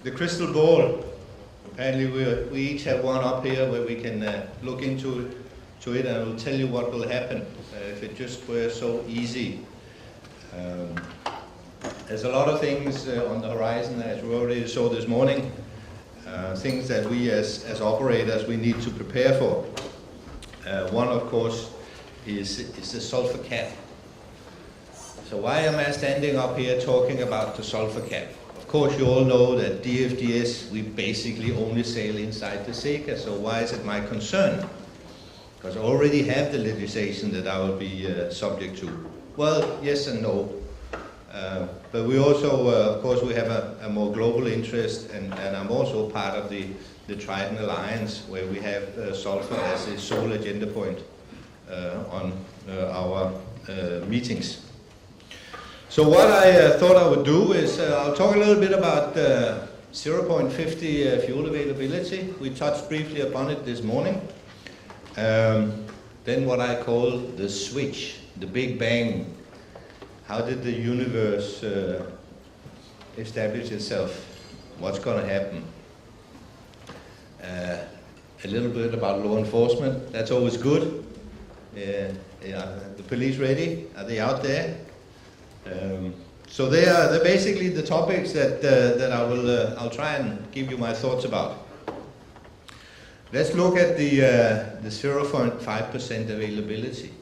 The crystal ball. Apparently we each have one up here where we can look into it, and I will tell you what will happen if it just were so easy. There's a lot of things on the horizon, as we already saw this morning, things that we as operators we need to prepare for. One, of course, is the sulphur cap. So why am I standing up here talking about the sulphur cap? Of course, you all know that DFDS, we basically only sail inside the SECA, so why is it my concern? Because I already have the legislation that I will be subject to. Well, yes and no. But we also, of course, we have a more global interest, and I'm also part of the Trident Alliance, where we have sulphur as a sole agenda point on our meetings. So what I thought I would do is I'll talk a little bit about 0.50 fuel availability. We touched briefly upon it this morning. Then what I call the switch, the Big Bang. How did the universe establish itself? What's going to happen? A little bit about law enforcement. That's always good. The police ready? Are they out there? So they're basically the topics that I'll try and give you my thoughts about. Let's look at the 0.5% availability.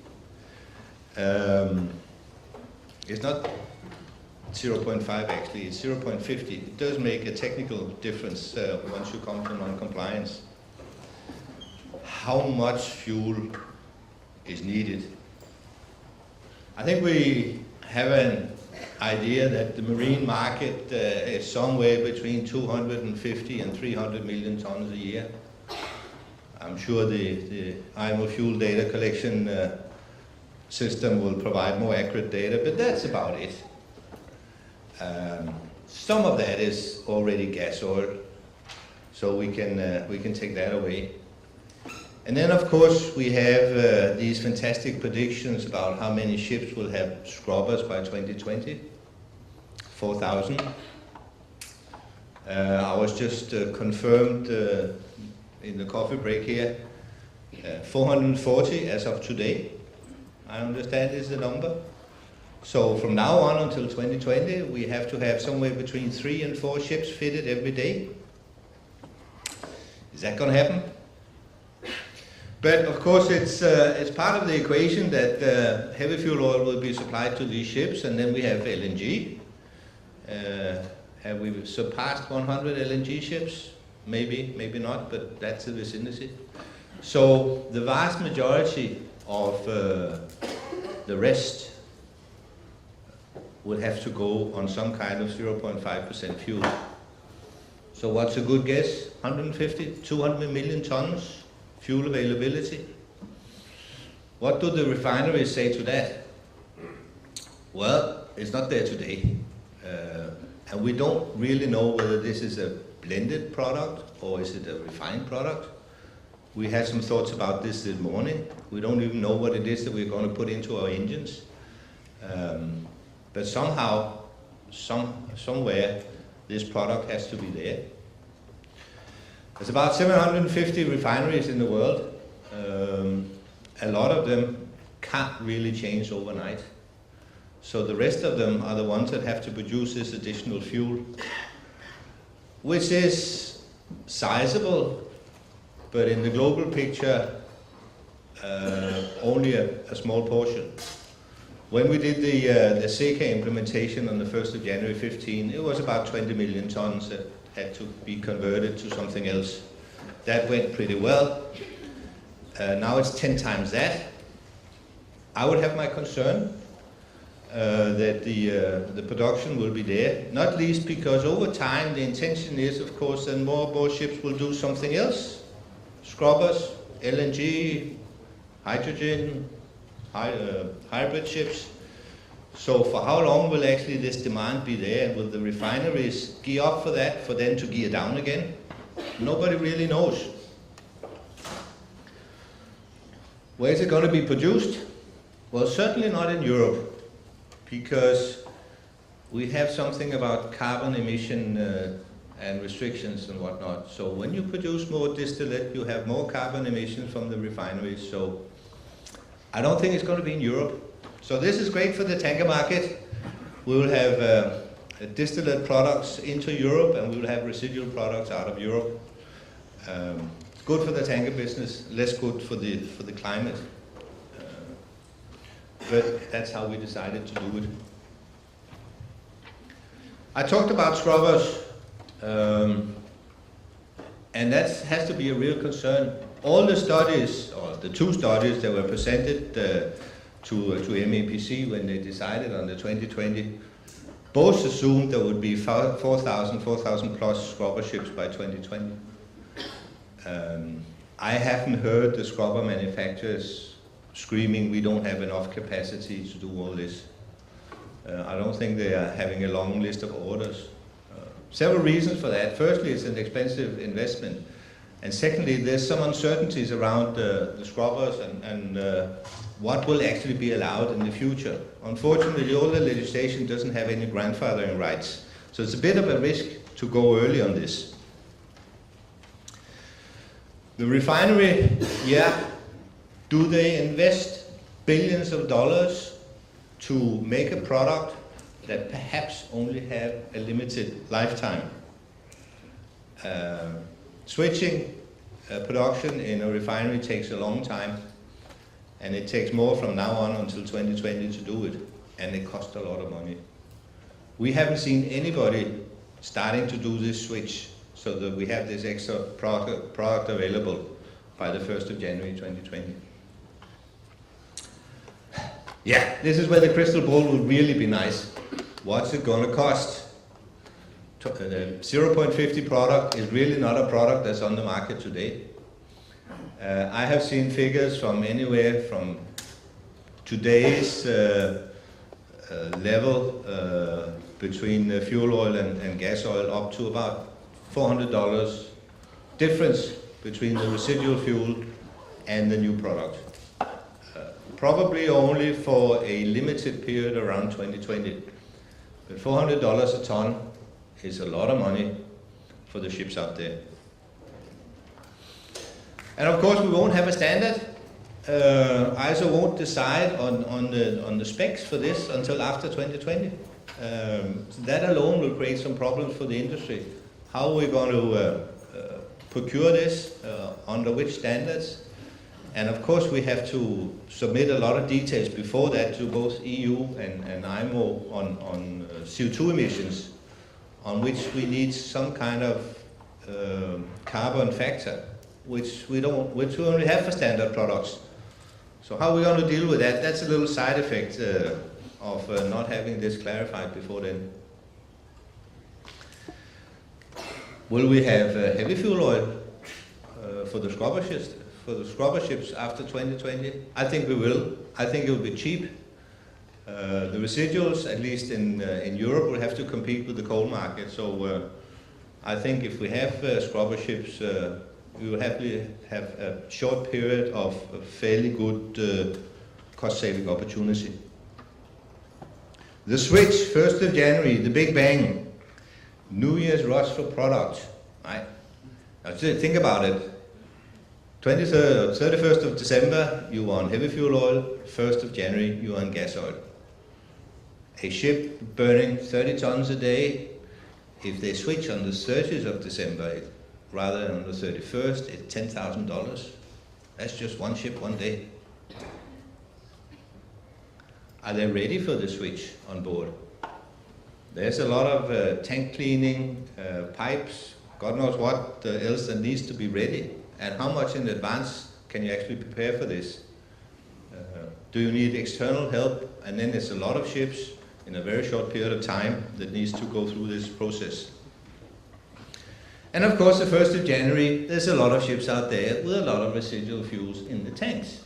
It's not 0.5 actually, it's 0.50. It does make a technical difference once you come to non-compliance. How much fuel is needed? I think we have an idea that the marine market is somewhere between 250 and 300 million tons a year. I'm sure the IMO fuel data collection system will provide more accurate data, but that's about it. Some of that is already gas oil, so we can take that away. And then, of course, we have these fantastic predictions about how many ships will have scrubbers by 2020. 4,000. I was just confirmed in the coffee break here. 440 as of today, I understand is the number. So from now on until 2020, we have to have somewhere between 3 and 4 ships fitted every day. Is that going to happen? But of course, it's part of the equation that heavy fuel oil will be supplied to these ships, and then we have LNG. Have we surpassed 100 LNG ships? Maybe, maybe not, but that's the vicinity. So the vast majority of the rest will have to go on some kind of 0.5% fuel. So what's a good guess? 150, 200 million tons fuel availability. What do the refineries say to that? Well, it's not there today. And we don't really know whether this is a blended product or is it a refined product. We had some thoughts about this morning. We don't even know what it is that we're going to put into our engines. But somehow, somewhere, this product has to be there. There's about 750 refineries in the world. A lot of them can't really change overnight. So the rest of them are the ones that have to produce this additional fuel, which is sizable, but in the global picture, only a small portion. When we did the SECA implementation on the 1st of January 15, it was about 20 million tons that had to be converted to something else. That went pretty well. Now it's 10 times that. I would have my concern that the production will be there, not least because over time the intention is, of course, that more ships will do something else. Scrubbers, LNG, hydrogen, hybrid ships. So for how long will actually this demand be there? Will the refineries gear up for that, for them to gear down again? Nobody really knows. Where is it going to be produced? Well, certainly not in Europe, because we have something about carbon emission and restrictions and whatnot. So when you produce more distillate, you have more carbon emissions from the refineries. So I don't think it's going to be in Europe. So this is great for the tanker market. We will have distillate products into Europe, and we will have residual products out of Europe. Good for the tanker business, less good for the climate. But that's how we decided to do it. I talked about scrubbers, and that has to be a real concern. All the studies, or the 2 studies that were presented to MEPC when they decided on the 2020, both assumed there would be 4,000 plus scrubber ships by 2020. I haven't heard the scrubber manufacturers screaming, we don't have enough capacity to do all this. I don't think they are having a long list of orders. Several reasons for that. Firstly, it's an expensive investment. And secondly, there's some uncertainties around the scrubbers and what will actually be allowed in the future. Unfortunately, all the legislation doesn't have any grandfathering rights. So it's a bit of a risk to go early on this. The refinery, yeah, do they invest billions of dollars to make a product that perhaps only have a limited lifetime? Switching production in a refinery takes a long time, and it takes more from now on until 2020 to do it, and it costs a lot of money. We haven't seen anybody starting to do this switch so that we have this extra product available by the 1st of January 2020. Yeah, this is where the crystal ball would really be nice. What's it going to cost? The 0.50 product is really not a product that's on the market today. I have seen figures from anywhere from today's level between fuel oil and gas oil up to about $400 difference between the residual fuel and the new product. Probably only for a limited period around 2020. But $400 a ton is a lot of money for the ships out there. And of course we won't have a standard. ISO won't decide on the specs for this until after 2020. So that alone will create some problems for the industry. How are we going to procure this, under which standards? And of course we have to submit a lot of details before that to both EU and IMO on CO2 emissions, on which we need some kind of carbon factor, which we only have for standard products. So how are we going to deal with that? That's a little side effect of not having this clarified before then. Will we have heavy fuel oil for the scrubber ships after 2020? I think we will. I think it will be cheap. The residuals, at least in Europe, will have to compete with the coal market. So I think if we have scrubber ships, we will have a short period of a fairly good cost-saving opportunity. The switch, 1st of January, the big bang. New Year's rush for products, right? Now think about it. 23rd or 31st of December, you are on heavy fuel oil. 1st of January, you are on gas oil. A ship burning 30 tons a day, if they switch on the 30th of December rather than on the 31st, it's $10,000. That's just one ship, one day. Are they ready for the switch on board? There's a lot of tank cleaning, pipes, God knows what else that needs to be ready. And how much in advance can you actually prepare for this? Do you need external help? And then there's a lot of ships in a very short period of time that needs to go through this process. And of course, the 1st of January, there's a lot of ships out there with a lot of residual fuels in the tanks.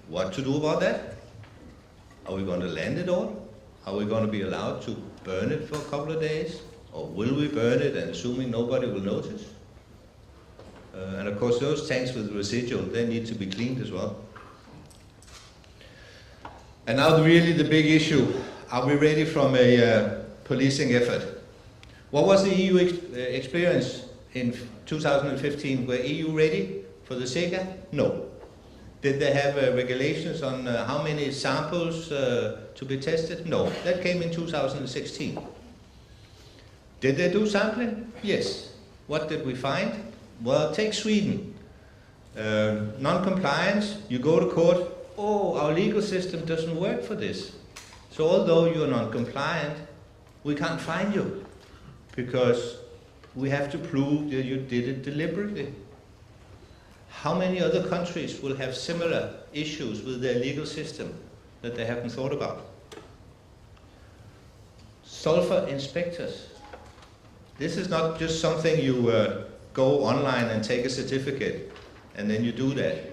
What to do about that? Are we going to land it all? Are we going to be allowed to burn it for a couple of days? Or will we burn it and assuming nobody will notice? And of course those tanks with residual, they need to be cleaned as well. And now really the big issue, are we ready from a policing effort? What was the EU experience in 2015? Were EU ready for the SECA? No. Did they have regulations on how many samples to be tested? No. That came in 2016. Did they do sampling? Yes. What did we find? Well, take Sweden. Non-compliance, you go to court, oh, our legal system doesn't work for this. So although you're non-compliant, we can't fine you because we have to prove that you did it deliberately. How many other countries will have similar issues with their legal system that they haven't thought about? Sulfur inspectors. This is not just something you go online and take a certificate and then you do that.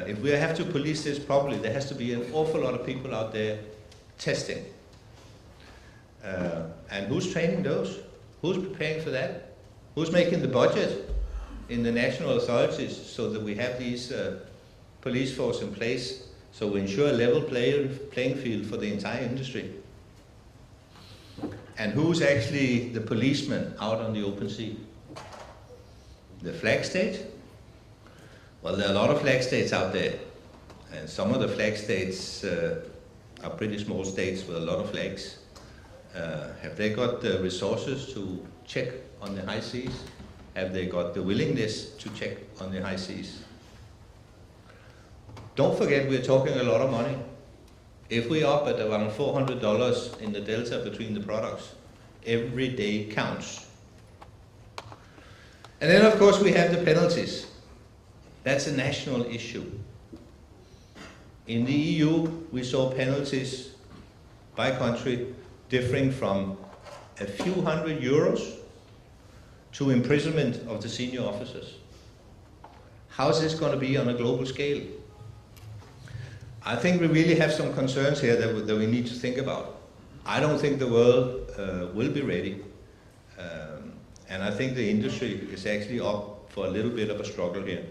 If we have to police this properly, there has to be an awful lot of people out there testing. And who's training those? Who's preparing for that? Who's making the budget in the national authorities so that we have these police force in place so we ensure a level playing field for the entire industry? And who's actually the policeman out on the open sea? The flag state? Well, there are a lot of flag states out there, and some of the flag states are pretty small states with a lot of flags. Have they got the resources to check on the high seas? Have they got the willingness to check on the high seas? Don't forget, we're talking a lot of money. If we're up at around $400 in the delta between the products, every day counts. And then, of course, we have the penalties. That's a national issue. In the EU, we saw penalties by country differing from a few €100 to imprisonment of the senior officers. How is this going to be on a global scale? I think we really have some concerns here that we need to think about. I don't think the world will be ready. And I think the industry is actually up for a little bit of a struggle here.